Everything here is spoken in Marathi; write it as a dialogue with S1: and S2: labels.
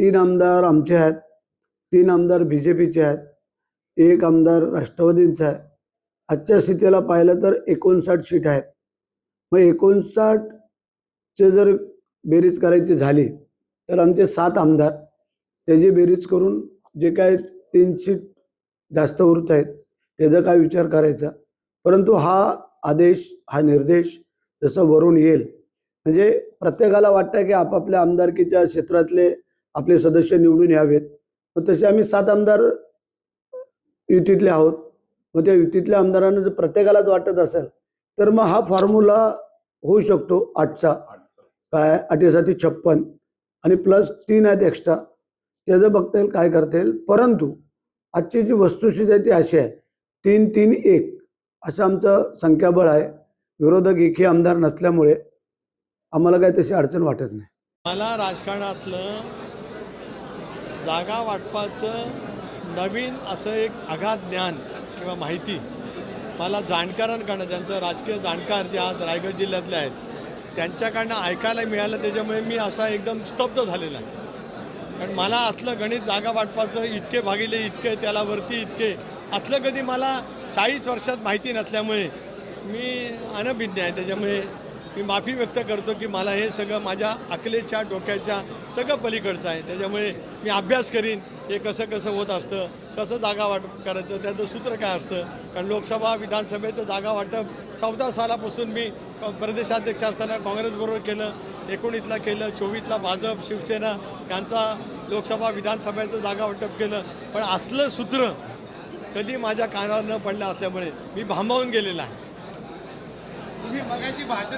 S1: 3 आमदार आमचे आहेत, 3 आमदार BJPचे आहेत, 1 आमदार राष्ट्रवादींचा आहे. आजच्या स्थितीला पाहिलं तर 59 सीट आहेत. मग 59चे जर बेरीज करायची झाली तर आमचे 7 आमदार त्याची बेरीज करून जे काय 3 सीट जास्त उरत आहेत त्याचा काय विचार करायचा. परंतु हा आदेश, हा निर्देश जसं वरून येईल म्हणजे प्रत्येकाला वाटतं की आपापल्या आमदारकीच्या क्षेत्रातले आपले सदस्य निवडून यावेत. मग तसे आम्ही 7 आमदार युतीतले आहोत. मग त्या युतीतल्या आमदारांना जर प्रत्येकालाच वाटत असेल तर मग हा फॉर्म्युला होऊ शकतो 8चा, काय 8×7=56 आणि प्लस 3 आहेत एक्स्ट्रा. त्याचं बघता येईल, काय करता येईल. परंतु आजची जी वस्तुस्थिती आहे ती अशी आहे, 3-3-1 असं आमचं संख्याबळ आहे. विरोधक एकही आमदार नसल्यामुळे आम्हाला काही तशी अडचण वाटत नाही.
S2: मला राजकारणातलं जागा वाटपाचं नवीन असं एक अगाध ज्ञान किंवा माहिती मला जाणकारांकडनं, ज्यांचं राजकीय जाणकार जे आज रायगड जिल्ह्यातले आहेत त्यांच्याकडनं ऐकायला मिळालं. त्याच्यामुळे मी असा एकदम स्तब्ध झालेला आहे. कारण मला असलं गणित जागा वाटपाचं इतके भागिले इतके त्याला वरती इतके असलं कधी मला 40 वर्षात माहिती नसल्यामुळे मी अनभिज्ञ आहे. त्याच्यामुळे मी माफी व्यक्त करतो की मला हे सगळं माझ्या अकलेच्या डोक्याच्या सगळं पलीकडचं आहे. त्याच्यामुळे मी अभ्यास करीन हे कसं कसं होत असतं, कसं जागा वाटप करायचं, त्याचं सूत्र काय असतं. कारण लोकसभा विधानसभेचं जागा वाटप 14 सालापासून मी प्रदेशाध्यक्ष असताना काँग्रेसबरोबर केलं, 19ला केलं, 24ला भाजप शिवसेना यांचा लोकसभा विधानसभेचं जागा वाटप केलं. पण असलं सूत्र कधी माझ्या कानावर न पडलं असल्यामुळे मी भांबावून गेलेला आहे.
S3: तुम्ही मगाशी भाषण